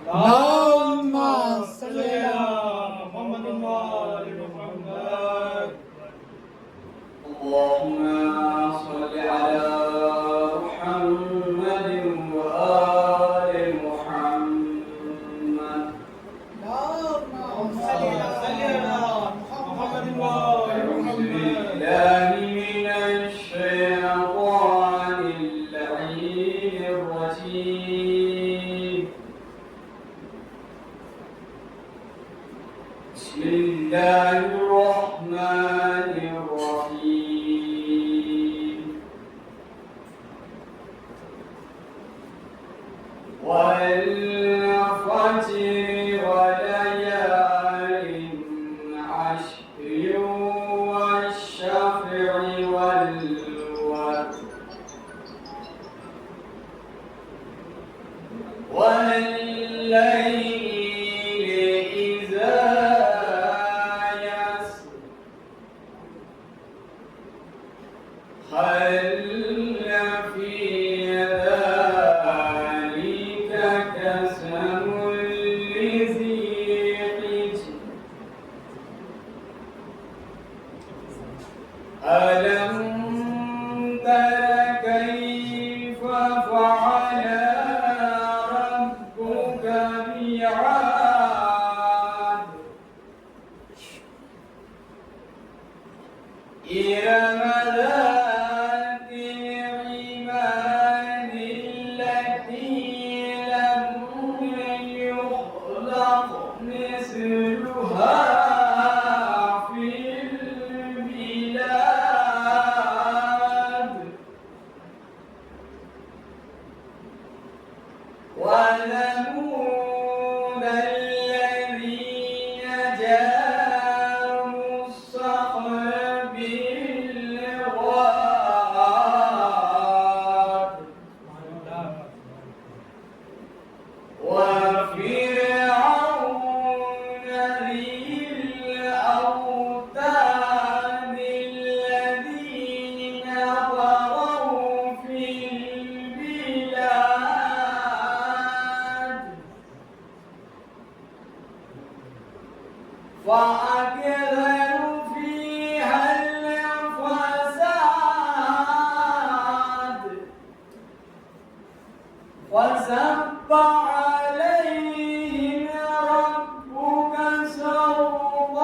اللهم صل على محمد وآل محمد. اللهم صل على محمد وآل محمد. اللهم صل على محمد وآل أعوذ محمد. بالله من الشيطان اللعين الرجيم. بسم الله الرحمن الرحيم. والفجر وليال عشر والشفع والوتر والليل إذا يسر هل في ذلك قسم لذي حجر ألم تر كيف فعل ربك بعاد إرم ذات العماد التي لم يخلق مثلها في البلاد وثمود الذين جابوا الصخر بالواد وفرعون ذي الأوتاد الذين طغوا في البلاد فأكثروا فيها الفساد وسب عليهم ربك سوط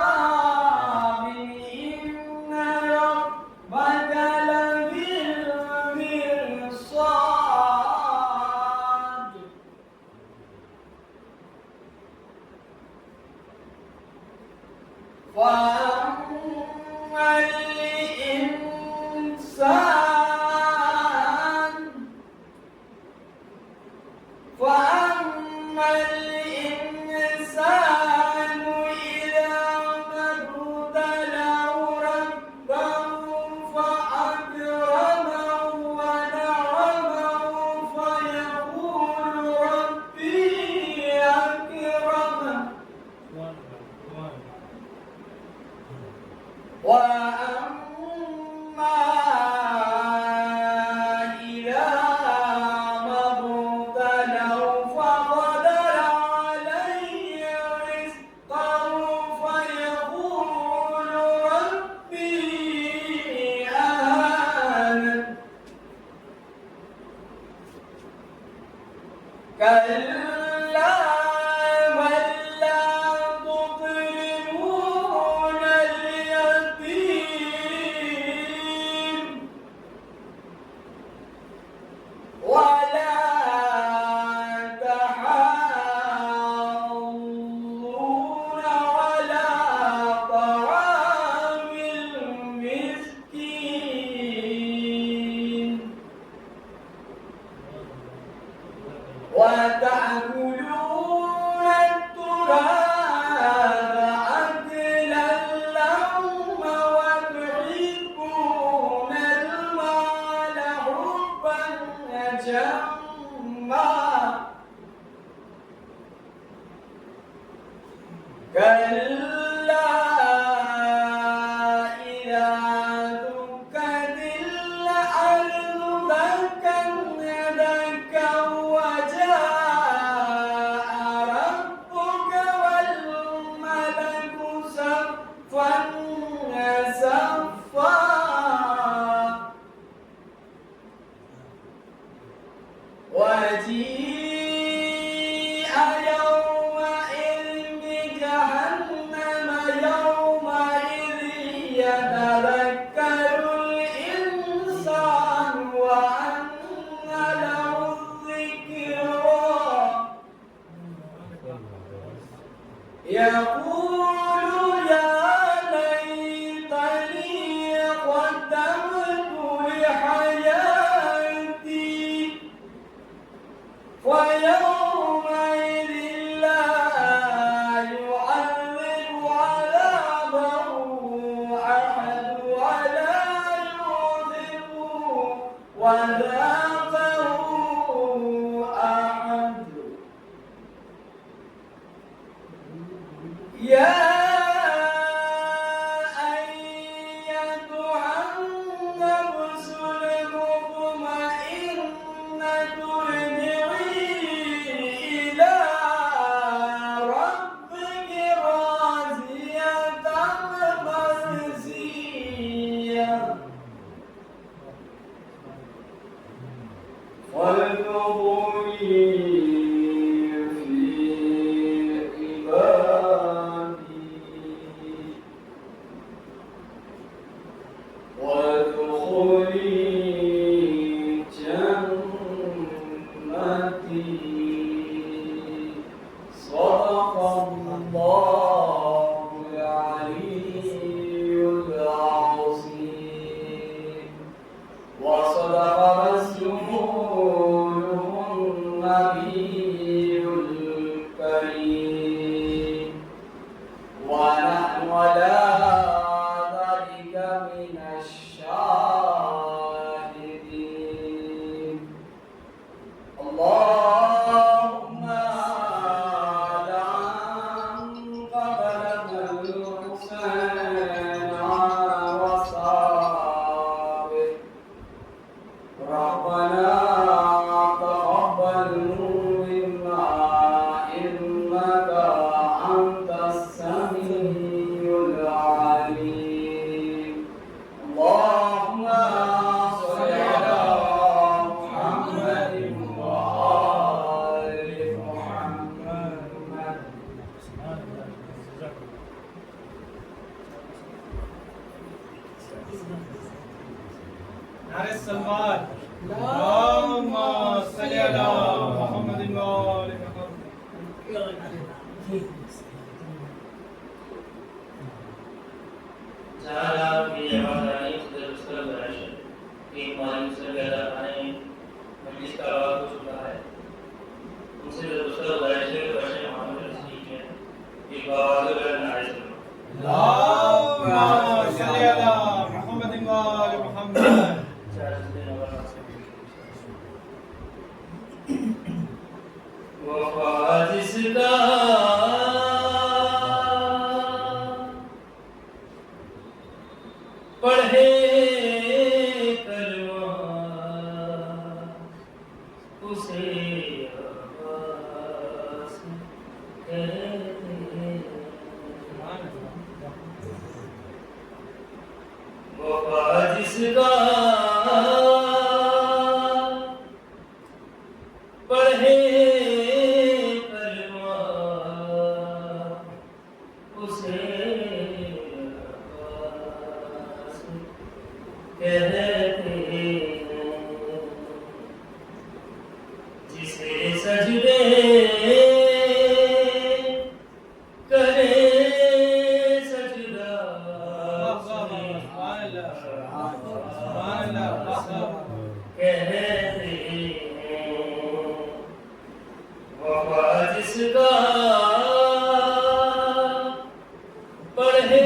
عذاب إن ربك لبالمرصاد فأما الإنسان إذا ما ابتلاه ربه فأكرمه ونعمه فيقول ربي أكرمن وأما إذا ما ابتلاه فقدر عليه رزقه فيقول ربي أهانن كلا بل لا تكرمون اليتيم ولا تحاضون على طعام المسكين وتأكلون التراث أكلا لما وتحبون المال حبا جما كلا إذا دكت الأرض دكا دكا وجيء يومئذ بجهنم يومئذ يتذكر الإنسان وأنى له الذكرى يقول يا ليتني قدمت لحياتي ويومئذ لا يعذب عذابه أحد ولا يوثق وثاقه أحد يا أيتها النفس المطمئنة ارجعي إلى ربك راضية مرضية فادخلي في عبادي وادخلي جنتي صدق الله العلي العظيم وصدق رسوله النبي الكريم ونحن على ذلك من الشاهدين اللهم لعن قبلنا الحسين وصابر ربنا تقبل منا إنك أنت السميع العليم اللهم صل على محمد وآل محمد نعرة السلمان اللهم صل على محمد وآل محمد تعالى في رمضان يقدر يستلم العشاء في قائم سبيل عليه مجلس كرات وشبهات مسجد الأستاذ العشاء وعشاء محمد الرسول في قوارب النعيس اللهم صل على محمد وآل محمد وفات پڑھے کلمہ اسے عباس کہتے ہیں وفا جس کا پڑھے کلمہ اسے کہتے ہیں جسے سجدے کرے سجدہ کہتے ہیں وفا جس کا پڑھے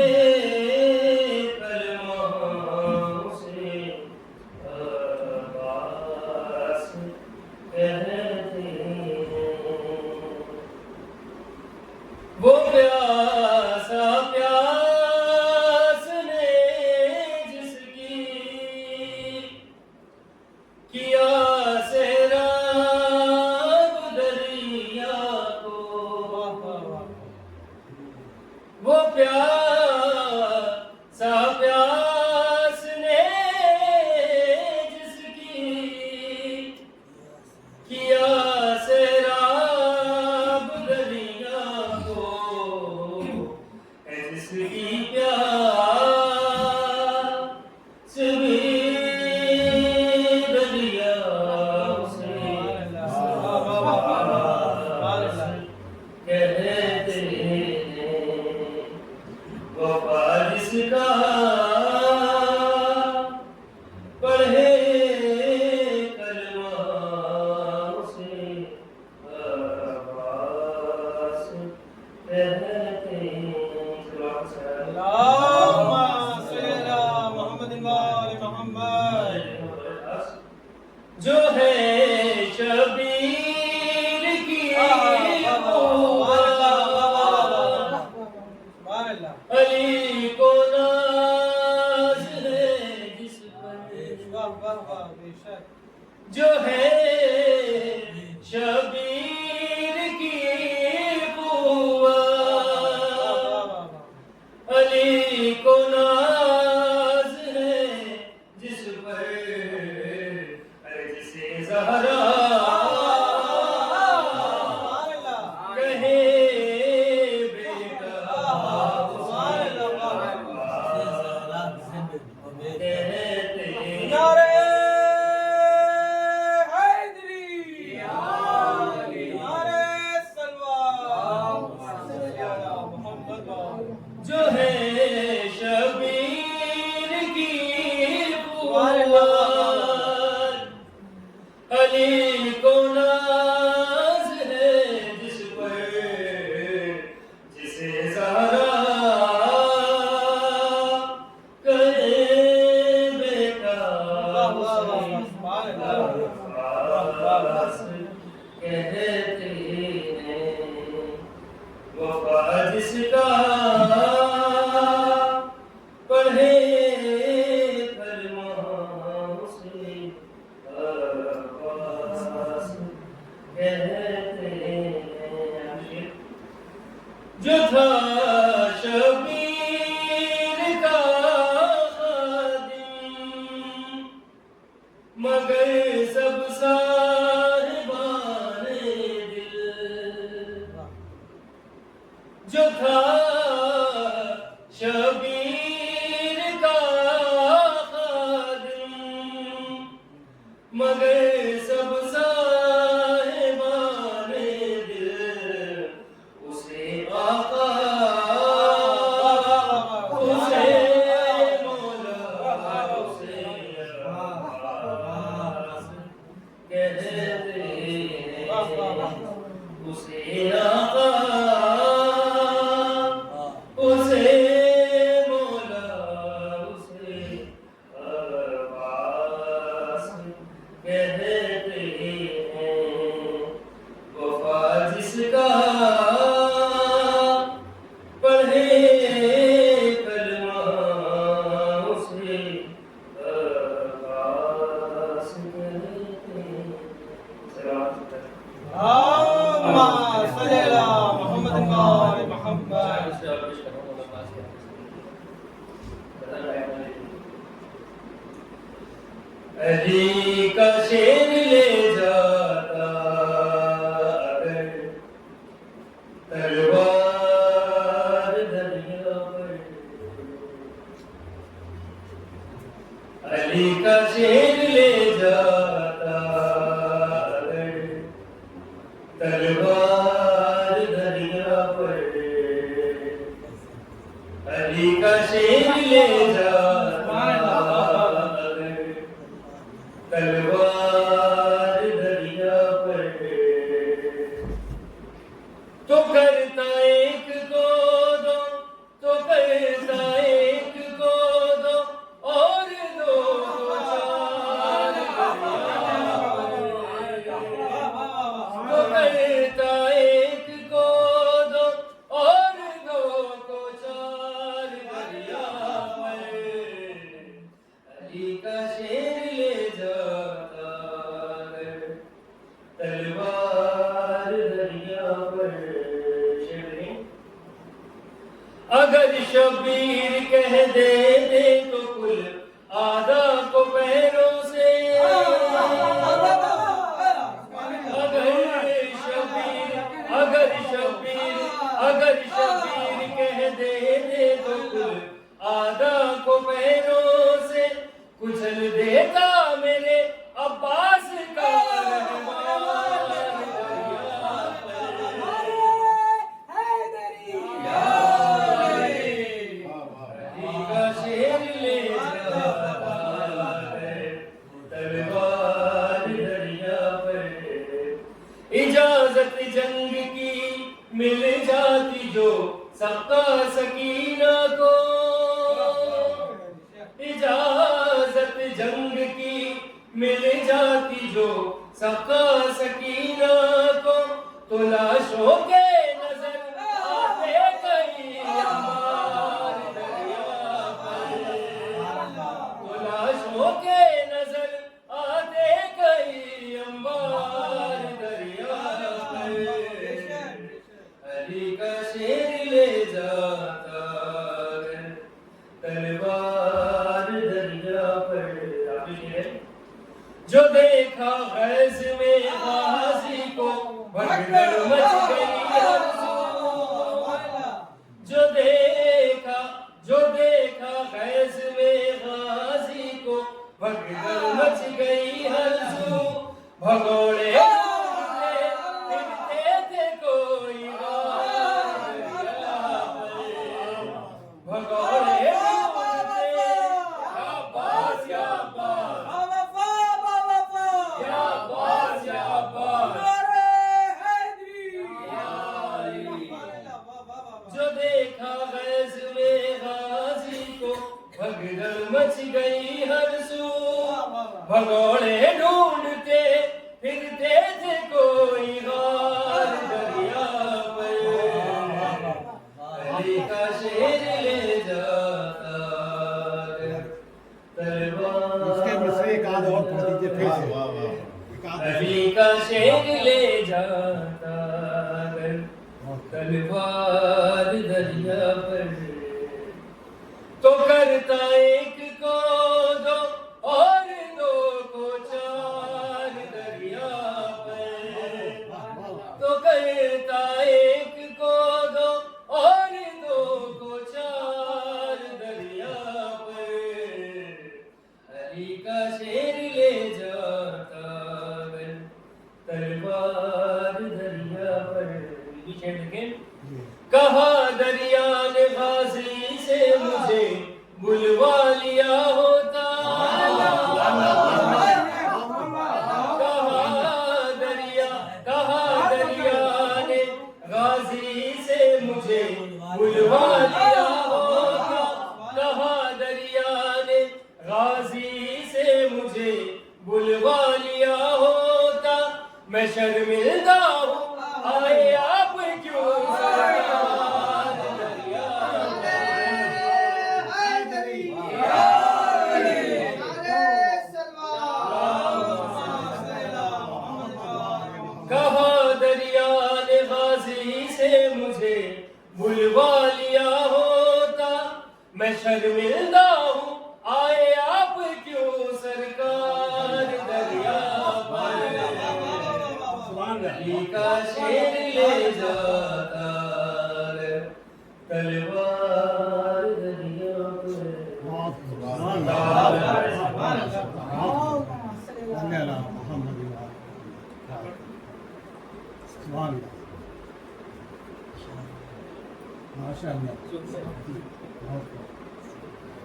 شبیر کی علی کو ناز ہے جس پر جو ہے شبیر کی قوت علی کو ناز ہے جس پر جسے زہرا کہے بیٹا جو ہے شبیر کی قوت علی کو ناز ہے جس پر جسے زہرا کرے بیٹا کہتے ہیں وفا جس کا پڑھے فرمان سے عباس کہتے ہیں جو تھا شبیر کا خادم مگر سب صاحبان دل جو تھا شبیر کا خادم مگر سب صاحبان دل اسے آقا اسے مولا اسے عباس کہتے ہیں اسے آقا اسے مولا اسے عباس کہتے ہیں وفا جس کا پڑھے کلمہ اسے عباس کہتے ہیں علی کا شیر لے جاتا اگر تلوار دریا پر علی کا شیر لے جاتا اگر تلوار دریا پر علی کا شیر لے جاتا تلوار دریا پر تو کرتا ایک کو دو تو کرتا ایک کو دو اور دو کو چار تو کرتا ایک کو دو اور دو کو چار دریا پر علی کا شیر لے جاتا تلوار دریا پر اگر شبیر کہہ دے تو کل آدھا کو پیروں سے اگر شبیر کہہ دے تو کل آدھا کو پیروں سے کچل دیتا میرے عباس کا اجازت جنگ کی مل جاتی جو سقا سکینہ کو اجازت جنگ کی مل جاتی جو سقا سکینہ کو تو لاشوں کے نظر آتے کہیں انبار دریا پر، تو لاشوں کے نظر آتے کہیں انبار دریا پر، علی کا شیر لے جاتا ہے تلوار دریا پر۔ آپ یہ ہے جو دیکھا غیظ میں غازی کو بھگدڑ مچ گئی آرزو، جو دیکھا غیظ میں غازی کو بھگدڑ مچ گئی آرزو، بھگوڑے پھرتے تھے کوئی غار دریا پر، بھگوڑے مچ گئی ہر سو، بھگوڑے ڈھونڈتے پھرتے تھے کوئی غار دریا پر، علی کا شیر لے جاتا علی کا شیر لے جاتا تلوار دریا پر، تو کرتا ایک کو دو اور دو کو چار دریا پر، تو کرتا ایک کو دو اور دو کو چار دریا پر، علی کا شیر لے جاتا تلوار دریا پر۔ کہا دریا نے غازی سے مجھے بلوا لیا ہوتا، کہا دریا نے غازی سے مجھے بلوا لیا ہوتا، کہا دریا نے غازی سے مجھے بلوا لیا ہوتا، میں شرمندہ ہوں آئے آپ کیوں سرکار دریا کہا دریا نے غازی سے مجھے بلوا لیا ہوتا، میں شرمندہ ہوں آئے آپ کیوں سرکار دریا پر، علی کا شیر لے جاتا تلوار دریا پر۔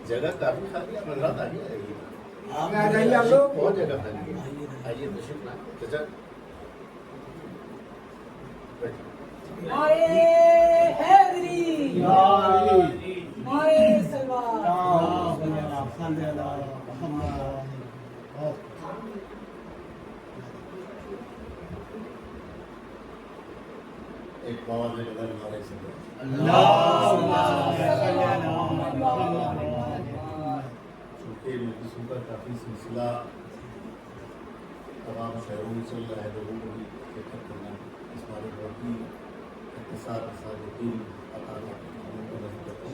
جگہ کافی خالی ہے، منرات آ گیا آ جائیے آپ لوگ، بہت جگہ خالی ہے، آئیے تشریف لائیں چچا۔ ایک باور نے بدل ہمارے چونکہ مجلسوں کا کافی سلسلہ تمام شہروں میں چل رہا ہے، لوگوں کو بھی اکٹھا کرنا، اس بارے بہت ہی اقتصاد صادقین عطا کو نظر کرتا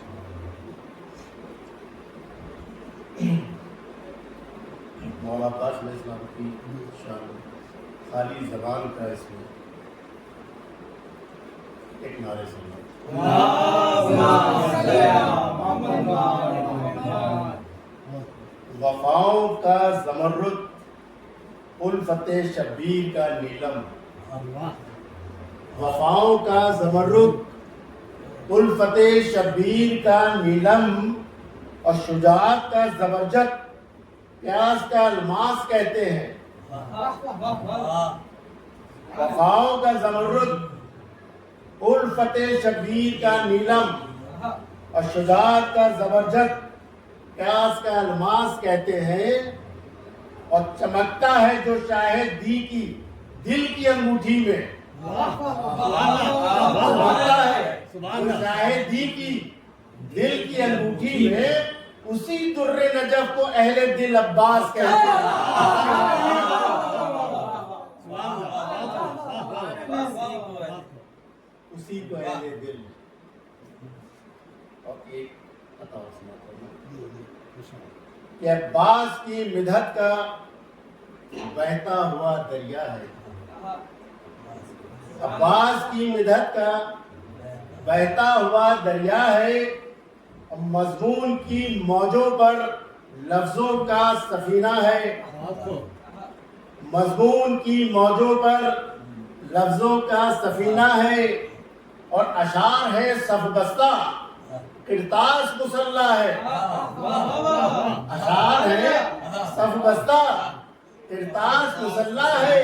ہے۔ مولا عباس علیہ السلام کی شان خالی زبان کا اس میں ایک نعرے سننا۔ وفاؤں کا زمرد الفت شبیر کا نیلم، وفاؤں کا زمرد الفت شبیر کا نیلم، اور شجاعت کا زبرجد پیاس کا الماس کہتے ہیں۔ وفاؤں کا زمرد الفت شبیر کا نیلم، اور شجاعت کا زبرجد پیاس کا الماس کہتے ہیں۔ اور چمکتا ہے جو شاہد دی کی دل کی انگوٹھی میں، چمکتا ہے جو شاہد دی کی دل کی انگوٹھی میں، اسی در نجف کو اہل دل عباس کہتے ہیں۔ اسی کو اہل دل۔ اور ایک عطا سناتا ہوں کہ عباس کی مدحت کا بہتا ہوا دریا ہے، عباس کی مدحت کا بہتا ہوا دریا ہے، مضمون کی موجوں پر لفظوں کا سفینہ ہے، مضمون کی موجوں پر لفظوں کا سفینہ ہے، اور اشعار ہے صف بستہ، کرتاس مسلح ہے، اشعار ہے صف بستہ، کرتاس مسلح ہے،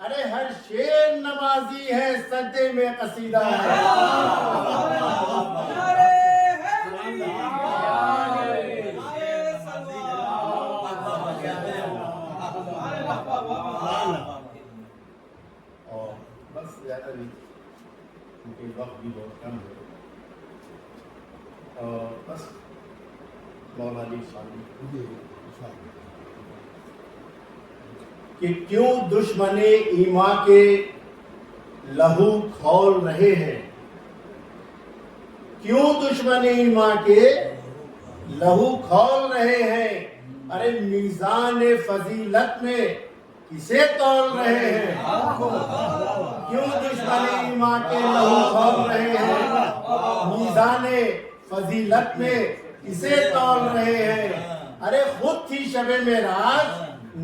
ارے ہر شیر نمازی ہے، سجدے میں قصیدہ ہے۔ اور بس زیادہ نہیں کیونکہ وقت بھی بہت کم ہے، اور بس مولا علی ثانی کہ کیوں دشمن ایمان کے لہو کھول رہے ہیں، کیوں دشمن ایمان کے لہو کھول رہے ہیں، ارے میزان فضیلت میں کسے تول رہے ہیں، کیوں دشمن ایمان کے لہو کھول رہے ہیں، میزان فضیلت میں کسے تول رہے ہیں، ارے خود تھی شب معراج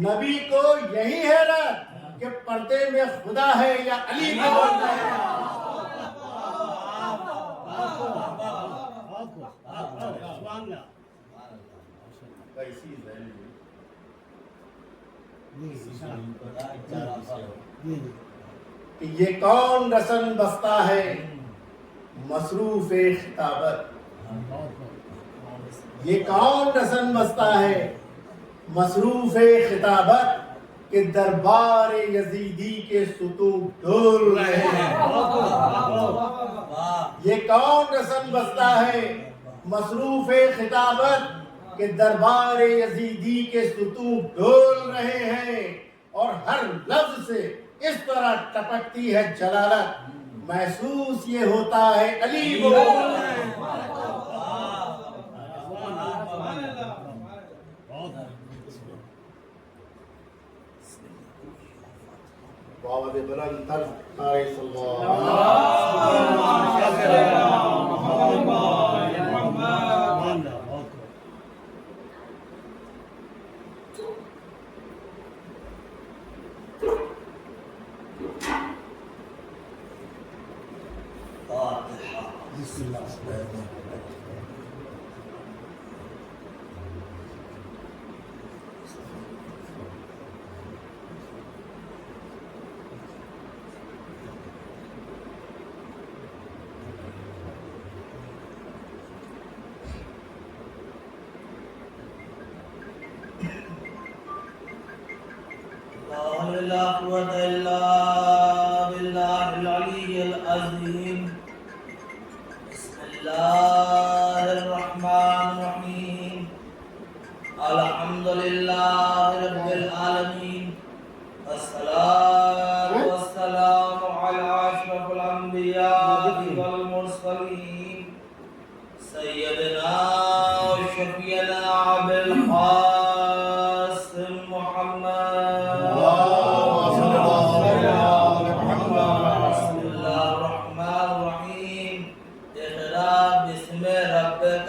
نبی کو یہی حیرت کہ پردے میں خدا ہے یا علی کو بول رہے ہیں۔ کیسی ذہن کہ یہ کون رسن بستہ ہے مصروف خطابت، یہ کون رسن بستہ ہے مصروف خطابت کہ دربار یزیدی کے ستون ڈول رہے ہیں، یہ کون رسن بستہ ہے مصروف خطابت کہ دربار یزیدی کے ستون ڈول رہے ہیں، اور ہر لفظ سے اس طرح ٹپکتی ہے جلالت، محسوس یہ ہوتا ہے علی بول رہے ہیں۔ بابا بلند تر نعرہ صلی لا قوة إلا بالله العلي العظيم بسم الله الرحمن الرحيم الحمد لله رب العالمين والصلاة والسلام على أشرف الأنبياء والمرسلين سيدنا وشفينا بالقاسم محمد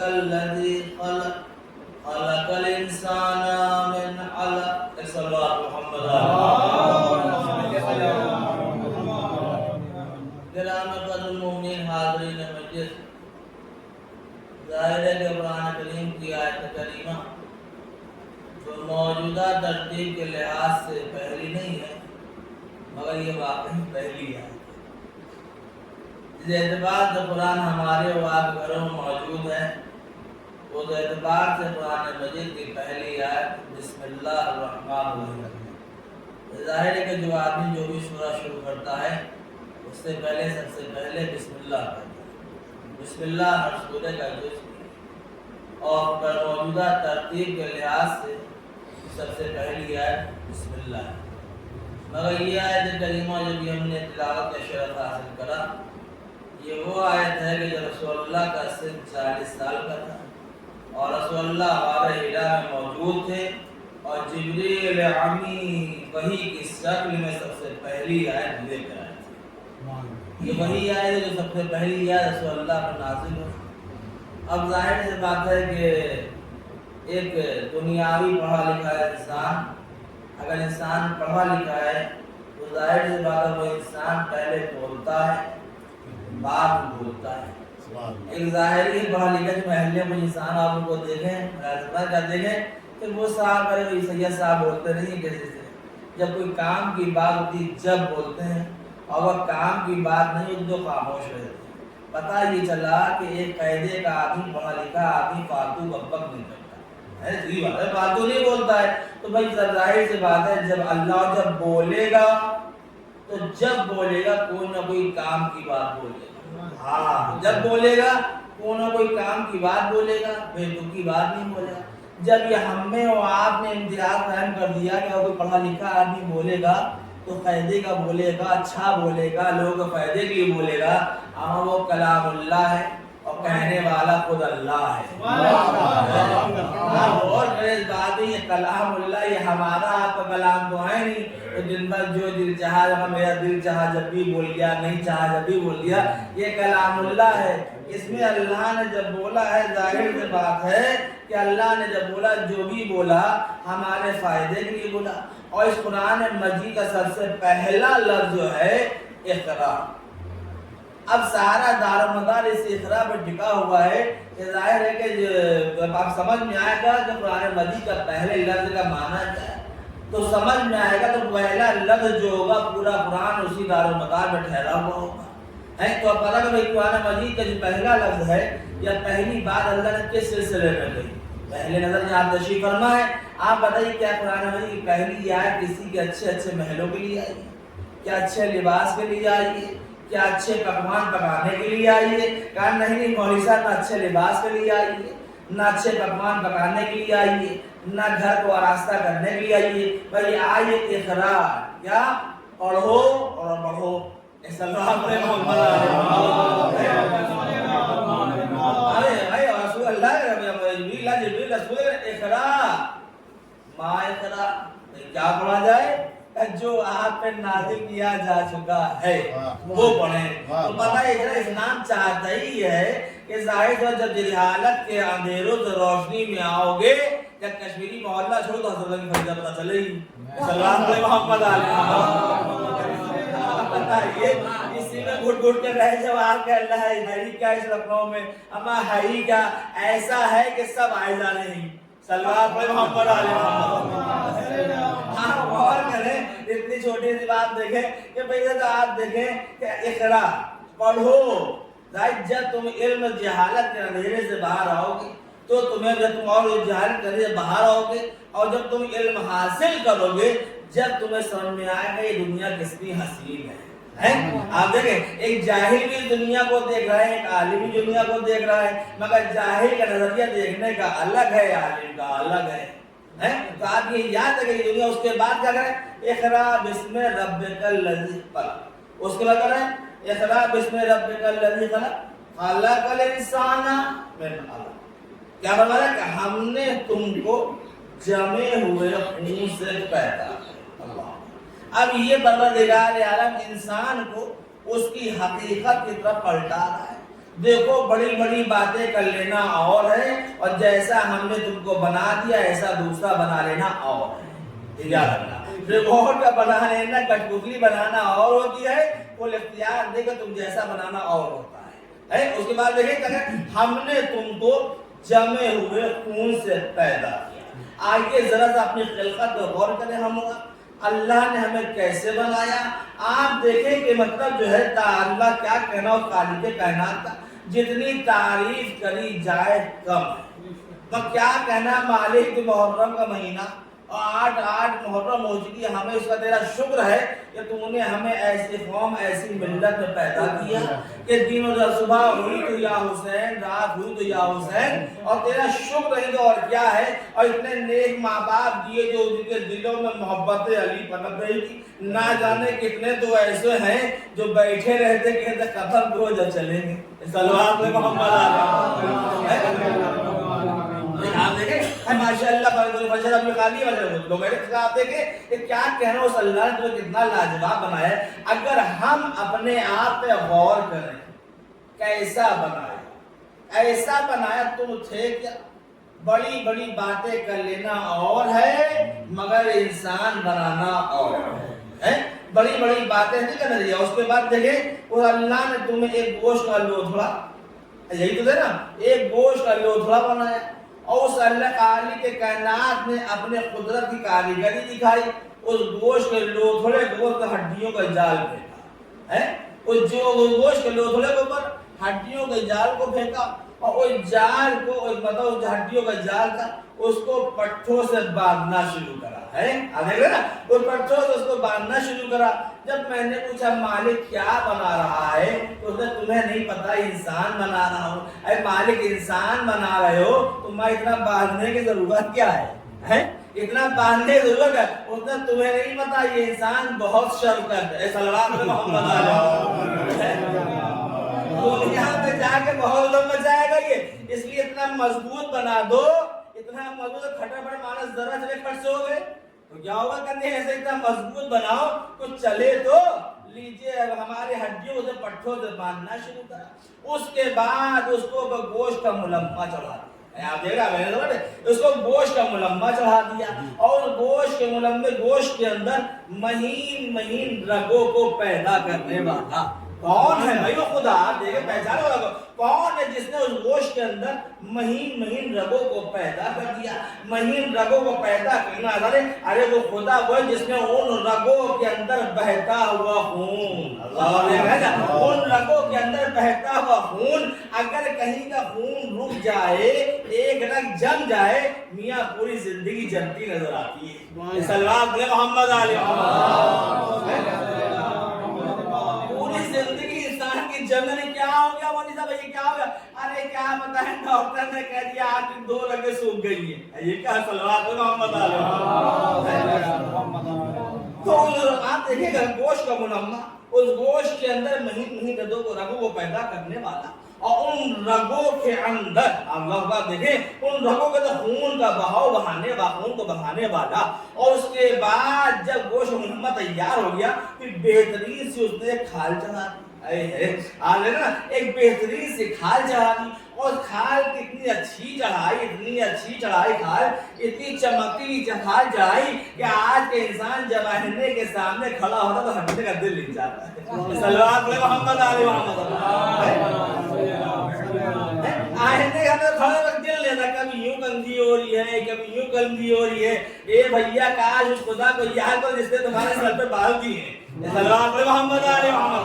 الذي خلق الإنسان من علق صلى الله محمد گرامی قدر المؤمنین حاضرین مجلس، ظاہر ہے کہ قرآن کریم کی آیت کریمہ جو موجودہ ترتیب کے لحاظ سے پہلی نہیں ہے مگر یہ واقعی پہلی ہے، جس اعتبار سے قرآن ہمارے واقع گھروں میں موجود ہے اس اعتبار سے قرآن مجید کی پہلی آیت بسم اللہ الرحمن الرحیم۔ ظاہر ہے کہ جو آدمی جو بھی سورہ شروع کرتا ہے اس سے پہلے سب سے پہلے بسم اللہ پڑھتا ہے۔ بسم اللہ ہر سورہ کا جز ہے اور موجودہ ترتیب کے لحاظ سے سب سے پہلی آیت بسم اللہ ہے۔ مگر یہ آیت کریمہ جو بھی ہم نے تلاوت کا شرف حاصل کرا، یہ وہ آیت ہے کہ جب رسول اللہ کا سن 40 سال کا تھا اور رسول اللہ غار حرا میں موجود تھے اور جبریل امی وحی کی شکل میں سب سے پہلی آیت لے کر آئے تھے۔ یہ وہی آیت ہے جو سب سے پہلی آیت رسول اللہ پر نازل ہوئی۔ اب ظاہر سی بات ہے کہ ایک دنیاوی پڑھا لکھا انسان، اگر انسان پڑھا لکھا ہے تو ظاہر سی بات ہے وہ انسان پہلے بولتا ہے بعد میں بولتا ہے۔ ایک ظاہری پڑھا لکھا جو محلے میں انسان آپ ان کو دیکھیں کہ وہ صاحب کرے سید صاحب بولتے نہیں کسی سے، جب کوئی کام کی بات ہوتی جب بولتے ہیں اور وہ کام کی بات نہیں ہوتی تو خاموش رہتے ہیں۔ پتہ یہ چلا کہ ایک قاعدے کا آدمی پڑھا لکھا آدمی فالتو بک نہیں کرتا ہے، صحیح بات ہے، فالتو نہیں بولتا ہے۔ تو بھائی ظاہر سی بات ہے جب اللہ جب بولے گا تو جب بولے گا کوئی نہ کوئی کام کی بات بولے گا۔ ہاں جب بولے گا کوئی نہ کوئی کام کی بات بولے گا، بیتو کی بات نہیں بولے گا۔ جب یہ ہم میں اور آپ نے امتیاز قائم کر دیا کہ کوئی پڑھا لکھا آدمی بولے گا تو فائدے کا بولے گا، اچھا بولے گا، لوگوں کے فائدے کے لیے بولے گا، اما وہ کلام اللہ ہے اور کہنے والا خود اللہ ہے۔ اور بات ہے یہ کلام اللہ، یہ ہمارا آپ کا کلام تو ہے نہیں، تو دن بھر جو دل چاہا، میرا دل چاہا جب بھی بول گیا، نہیں چاہا جب بھی بول دیا، یہ کلام اللہ ہے۔ اس میں اللہ نے جب بولا ہے ظاہر سی بات ہے کہ اللہ نے جب بولا جو بھی بولا ہمارے فائدے کے لیے بولا۔ اور اس قرآن مجید کا سب سے پہلا لفظ جو ہے اقرا۔ اب سارا دار و مدار اس اقرا پر ٹکا ہوا ہے کہ ظاہر ہے کہ جب آپ سمجھ میں آئے گا کہ قرآن مجید کا پہلے لفظ کا معنی کیا ہے تو سمجھ میں آئے گا، تو پہلا لفظ جو ہوگا پورا قرآن اسی دار و مدار میں ٹھہرا ہوا ہوگا۔ تو اب پتہ کہ قرآن مجید کا جو پہلا لفظ ہے یا پہلی بات اللہ نے کس سلسلے میں کہی، پہلے نظر میں آپ تشریف فرما ہے۔ آپ بتائیے کیا قرآن مجید کی پہلی آیت کسی کے اچھے اچھے محلوں کے لیے آئی ہے؟ کیا اچھے لباس کے لیے آئی ہے؟ کیا اچھے پکوان پکانے کے لیے آئی ہے؟ کہا نہیں مولوی صاحب، نہ اچھے لباس کے لیے آئی ہے، نہ اچھے پکوان پکانے کے لیے آئی ہے، نہ گھر کو آراستہ کرنے کے لیے آئی ہے، بھائی آئی ہے اقرا، کیا پڑھو اور بڑھو۔ کیا پڑھا جائے؟ جو آپ پہ نازل کیا جا چکا ہے وہ پڑھیں۔ تو پتہ ہے اسلام چاہتا ہی ہے کہ ظاہر جب جہالت کے اندھیروں سے روشنی میں آؤ گے، جب کشمیری محلہ چھوڑو تو حضرت کی فریضہ پتہ چلے گی۔ سلام علیہ محمد علیہ اسی میں گھٹ گھٹ کے رہ جب آپ کے اللہ ہے کیا اس لکھنؤ میں، اما ہے کیا ایسا ہے کہ سب آئے جا رہے ہیں۔ سلام علیہ محمد علیہ ہاں غور کریں، اتنی چھوٹی سی بات دیکھیں کہ بھئی تو آپ دیکھیں کہ اقرا پڑھو۔ جب تم علم جہالت کے اندھیرے سے باہر آؤ گے تو تمہیں جب تم اور جہالت کے اندھیرے سے باہر آؤ گے اور جب تم علم حاصل کرو گے، جب تمہیں سمجھ میں آئے گا یہ دنیا کتنی حسین ہے۔ آپ دیکھیں ایک جاہل بھی دنیا کو دیکھ رہا ہے، ایک عالم بھی دنیا کو دیکھ رہا ہے، مگر جاہل کا نظریہ دیکھنے کا الگ ہے، عالم کا الگ ہے۔ تو آپ یہ یاد رکھیں کہ دنیا اس کے بعد کیا کریں؟ اقرا بسم ربک الذی خلق، اس کے بعد کریں اقرا بسم ربک الذی خلق خلق الانسان من علق۔ کیا فرما رہا ہے کہ ہم نے تم کو جمے ہوئے خون سے پیدا کیا۔ اب یہ پروردگار عالم انسان کو اس کی حقیقت کی طرف پلٹا رہا ہے۔ دیکھو بڑی بڑی باتیں کر لینا اور ہے، اور جیسا ہم نے تم کو بنا دیا ایسا دوسرا بنا لینا اور ہے۔ یاد رکھنا، ریکارڈ کا بنا لینا، کٹپتلی بنانا اور ہوتی ہے، وہ اختیار دے کر تم جیسا بنانا اور ہوتا ہے۔ اس کے بعد دیکھیں کہ ہم نے تم کو جمے ہوئے خون سے پیدا کیا۔ آئیے ذرا سا اپنی خلقت پر غور کریں، ہم اللہ نے ہمیں کیسے بنایا۔ آپ دیکھیں کہ مطلب جو ہے اللہ کیا کہنا اور خالق کائنات کا جتنی تعریف کری جائے کم ہے۔ تو کیا کہنا مالک محرم کا مہینہ اور 8 محرم ہو چکی ہے، ہمیں اس کا تیرا شکر ہے کہ تو نے ہمیں ایسی قوم ایسی ملت میں پیدا کیا کہ دن و رات صبح ہوئی تو یا حسین، رات ہوئی تو یا حسین، اور تیرا شکر ہے تو اور کیا ہے، اور اتنے نیک ماں باپ دیے جو ان کے دلوں میں محبت علی پنپ رہی تھی۔ نہ جانے کتنے تو ایسے ہیں جو بیٹھے رہتے کہتے قدم کو جب چلیں گے صلوات محمد آپ دیکھیں ماشاء اللہ فجر ابھی خالی لوگ آپ دیکھیں کہ کیا کہنا اس اللہ نے تمہیں کتنا لاجواب بنایا ہے۔ اگر ہم اپنے آپ پہ غور کریں کیسا بنایا، ایسا بنایا تم تھے کیا؟ بڑی بڑی باتیں کر لینا اور ہے مگر انسان بنانا اور ہے۔ بڑی بڑی باتیں نہیں کرنا چاہیے۔ اس کے بعد دیکھیں وہ اللہ نے تمہیں ایک گوشت کا لوتھڑا، یہی تو تھے نا، ایک گوشت کا لوتھڑا بنایا، اور اس اللہ خالق کے کائنات نے اپنے قدرت کی کاریگری دکھائی، اس گوشت کے لوتھڑے کو ہڈیوں کا جال پھینکا ہے، اس جو گوشت کے لوتھڑے کے اوپر ہڈیوں کے جال کو پھینکا، اور اس جال کو مطلب ہڈیوں کا جال تھا اس کو پٹھوں سے باندھنا شروع کرا ہے، دیکھ نا، اس پٹھوں سے اس کو باندھنا شروع کرا۔ جب میں نے پوچھا مالک کیا بنا رہا ہے تو اس نے تمہیں نہیں پتا انسان بنا رہا ہوں۔ اے مالک انسان بنا رہے ہو تو میں اتنا باندھنے کی ضرورت کیا ہے؟ اتنا باندھنے کی ضرورت ہے؟ اس نے تمہیں نہیں پتا یہ انسان بہت شرکت ہے۔ صلوات محمد علیہ دنیا میں جا کے بہت لوگ بچائے گا یہ، اس لیے اتنا مضبوط بنا دو، اتنا مضبوط کھٹا پڑے مانس ذرا چلے کھٹ سے ہو گئے تو کیا ہوگا، کرنے ایسے اتنا مضبوط بناؤ کچھ چلے تو لیجیے ہمارے ہڈیوں سے پٹھوں سے باندھنا شروع کرا۔ اس کے بعد اس کو گوشت کا ملمہ چڑھا دیا، آپ دیکھ رہا ہے اس کو گوشت کا ملمہ چڑھا دیا، اور گوشت کے ملمے گوشت کے اندر مہین مہین رگوں کو پیدا کرنے والا کون ہے بھائی؟ وہ خدا، دیکھیں پہچانو رگوں کون ہے جس نے اس گوشت کے اندر مہین مہین رگوں کو پیدا کر دیا۔ مہین رگوں کو پیدا کرنا ارے وہ خدا وہ جس نے ان رگوں کے اندر بہتا ہوا خون، ان رگوں کے اندر بہتا ہوا خون اگر کہیں کا خون رک جائے، ایک رگ جم جائے، میاں پوری زندگی جمتی نظر آتی ہے۔ صلوات محمد علیہ زندگی انسان کی جمنے کیا ہو گیا مولی صاحب، یہ کیا ہو گیا؟ ارے کیا بتائیں ڈاکٹر نے کہہ دیا آپ کی 2 رگیں سوکھ گئی ہیں، یہ کیا؟ صلوات محمد علیہ۔ تو آپ دیکھیں گا گوشت کا ملمہ، اس گوشت کے اندر مہین مہین رگوں کو پیدا کرنے والا، اور ان رگوں کے اندر اللہ کا دیکھیں ان رگوں کے اندر خون کا بہاؤ بہانے والا، خون کو بہانے والا، اور اس کے بعد جب گوشت ملمہ تیار ہو گیا پھر بہترین سی اس نے ایک کھال چڑھا دی، ایک بہترین سی کھال چڑھا دی، اور کھال کتنی اچھی چڑھائی، اتنی اچھی چڑھائی کھال، اتنی چمکتی کھال چڑھائی کہ آج کے انسان جب آئینے کے سامنے کھڑا ہوتا تو ہٹنے کا دل نہیں چاہتا ہے۔ صلوات محمد علیہ محمد آئینے کے اندر کھڑا ہوتا دل لیتا، کبھی یوں کنگھی ہو رہی ہے کبھی یوں کنگھی ہو رہی ہے، اے بھیا کاش اس خدا کو یاد کرو جس نے تمہارے سر پہ بال دی ہیں۔ صلوات محمد علیہ محمد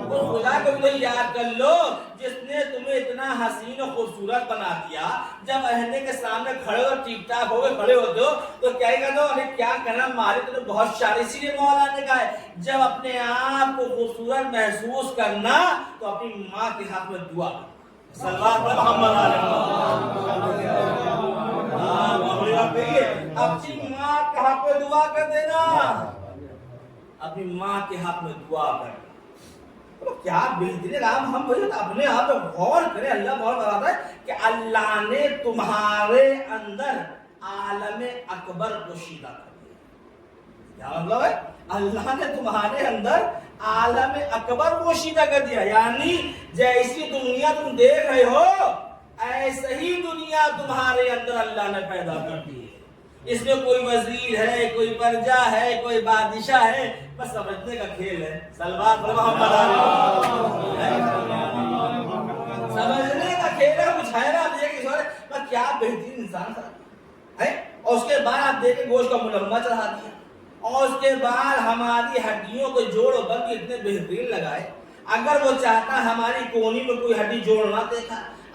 اس خدا کو بھی یاد کر لو جس نے تمہیں اتنا حسین و خوبصورت بنا دیا، جب اہنے کے سامنے کھڑے ہو ٹھیک ٹھاک ہو گئے کھڑے ہوتے ہو تو کیا ہی کہتے ہو، ارے کیا کہنا مارے تو بہت شان، اسی لیے مولا نے کہا ہے جب اپنے آپ کو خوبصورت محسوس کرنا تو اپنی ماں کے ہاتھ میں دعا کرنا۔ صلوات محمد علیہ اپنی ماں کے ہاتھ میں دعا کر دینا، اپنی ماں کے ہاتھ میں دعا کرنا، کیا بہترین کام۔ ہم اپنے آپ پہ غور کریں، اللہ بہت بتاتا ہے کہ اللہ نے تمہارے اندر عالم اکبر کو شیدہ کر دیا۔ کیا مطلب ہے؟ اللہ نے تمہارے اندر عالم اکبر کو شیدہ کر دیا، یعنی جیسی دنیا تم دیکھ رہے ہو ایسے ہی دنیا تمہارے اندر اللہ نے پیدا کر دی ہے۔ اس میں کوئی وزیر ہے، کوئی پرجا ہے، کوئی بادشاہ ہے، بس سمجھنے کا کھیل ہے۔ صلوات محمد سمجھنے کا کھیل ہے، کچھ ہے نا، آپ دیکھیں بس کیا بہترین انسان تھا، اور اس کے بعد آپ دیکھیں گوشت کا ملمہ چڑھا دیا، اور اس کے بعد ہماری ہڈیوں کو جوڑ و بند اتنے بہترین لگائے، اگر وہ چاہتا ہماری کونی میں کوئی ہڈی جوڑ نہ دیکھا،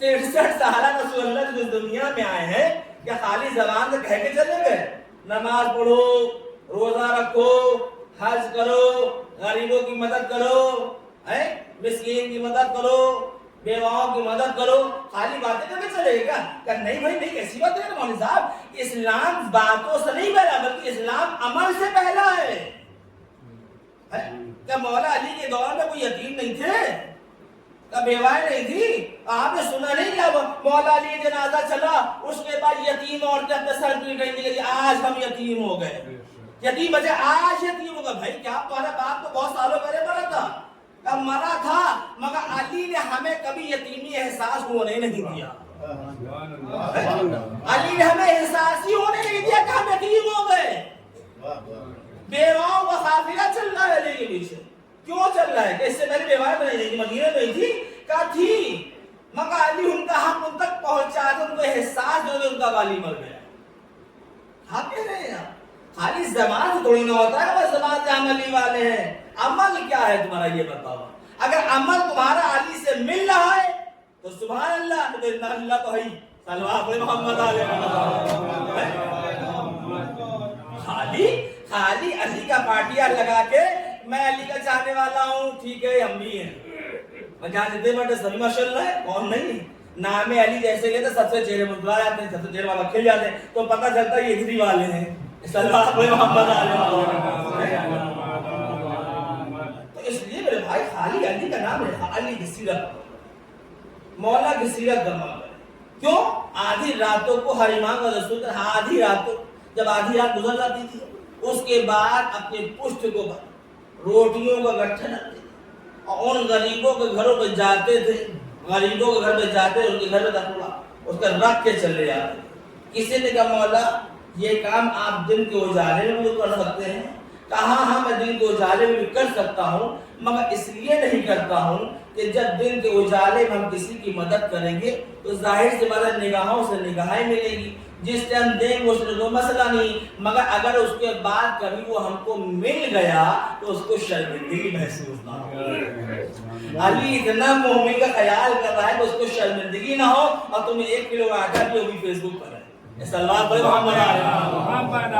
63 سالہ رسول اللہ جو دنیا میں آئے ہیں کیا خالی زبان سے کہہ کے چلے گئے نماز پڑھو روزہ رکھو حج کرو غریبوں کی مدد کرو مسکین کی مدد کرو بیواؤں کی مدد کرو خالی باتیں کر کے چلے گا کہ نہیں بھائی نہیں کیسی بات ہے مولوی صاحب اسلام باتوں سے نہیں پہلا بلکہ اسلام عمل سے پہلا ہے کیا مولا علی کے دور میں کوئی یتیم نہیں تھے کیا بیوائیں نہیں تھی آپ نے سنا نہیں کیا مولا علی جنازہ چلا اس کے بعد یتیم عورتیں اپنے سر پیٹ رہی تھی کہ آج ہم یتیم ہو گئے یتیم بچے آج یتیم ہوگا بھائی کیا تمہارا باپ تو بہت سالوں پہلے مرا تھا مرا تھا مگر علی نے ہمیں کبھی یتیمی احساس ہونے نہیں دیا علی نے ہمیں احساس ہی ہونے نہیں دیا کہ ہم یتیم ہو گئے بیواؤں کا قافلہ چل رہا ہے علی کے پیچھے کیوں چل رہا ہے کہ اس سے پہلے بیوائیں بنائی نہیں تھی مدینے میں تھی کیا تھی مگر علی ان کا حق ان تک پہنچا دے ان کو احساس جو ان کا والی مر گیا آپ کہہ رہے ہیں خالی زبان تھوڑی نہ ہوتا ہے وہ زبان سے عملی والے ہیں عمل کیا ہے تمہارا یہ بتاؤ اگر عمل تمہارا علی سے مل رہا ہے تو سبحان اللہ تو اللہ تو ہے صلوات محمد علیہ خالی علی کا پارٹیاں لگا کے میں علی کا چاہنے والا ہوں ٹھیک ہے ہم بھی ہیں اور جہاں جتنے بڑے سبھی ماشاءاللہ ہے کون نہیں نام علی جیسے لیتے سب سے چہرے مسکرا جاتے ہیں سب سے چہرے والا کھل جاتے ہیں تو پتہ چلتا ہے یہ ادھری والے ہیں صلوات محمد علیہ تو اس لیے میرے بھائی خالی علی کا نام ہے علی کی سیرت مولا کی سیرت درما کرے کیوں آدھی راتوں کو ہر امام کا رسول آدھی راتوں جب آدھی رات گزر جاتی تھی اس کے بعد اپنے پشت کو روٹیوں کا گٹھا رکھتے تھے اور ان غریبوں کے گھروں پہ جاتے تھے غریبوں کے گھر پہ جاتے ان کے گھر پہ تھوڑا اس کا رکھ کے چلے جاتے کسی نے کہا مولا یہ کام آپ دن کے اجالے میں بھی کر سکتے ہیں کہا ہاں میں دن کے اجالے میں بھی کر سکتا ہوں مگر اس لیے نہیں کرتا ہوں کہ جب دن کے اجالے میں ہم کسی کی مدد کریں گے تو ظاہر سے بڑا نگاہوں سے نگاہیں ملے گی جس ٹائم دیں گے اس میں کوئی مسئلہ نہیں مگر اگر اس کے بعد کبھی وہ ہم کو مل گیا تو اس کو شرمندگی محسوس نہ ہو علی اتنا مومن کا خیال کر رہا ہے کہ اس کو شرمندگی نہ ہو اور تمہیں 1 کلو آٹا بھی ہوگی فیس بک پر ہے صلوات پڑھو محمد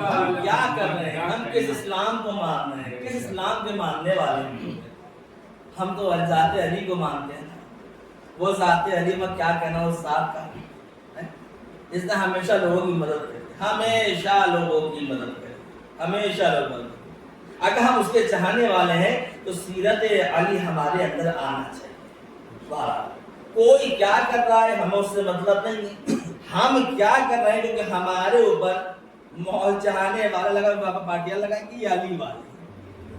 ہم کیا کر رہے ہیں ہم کس اسلام کو مان رہے ہیں کس اسلام کے ماننے والے ہیں ہم تو ذات علی کو مانتے ہیں وہ ذات علی میں کیا کہنا اس صاحب کا جس نے ہمیشہ لوگوں کی مدد کرے ہمیشہ لوگوں کی مدد کرے ہمیشہ لوگوں کی اگر ہم اس کے چاہنے والے ہیں تو سیرت علی ہمارے اندر آنا چاہیے کوئی کیا کر رہا ہے ہمیں اس سے مطلب نہیں ہم کیا کر رہے ہیں کیونکہ ہمارے اوپر چاہنے والے لگا پارٹیاں لگائیں گی علی والے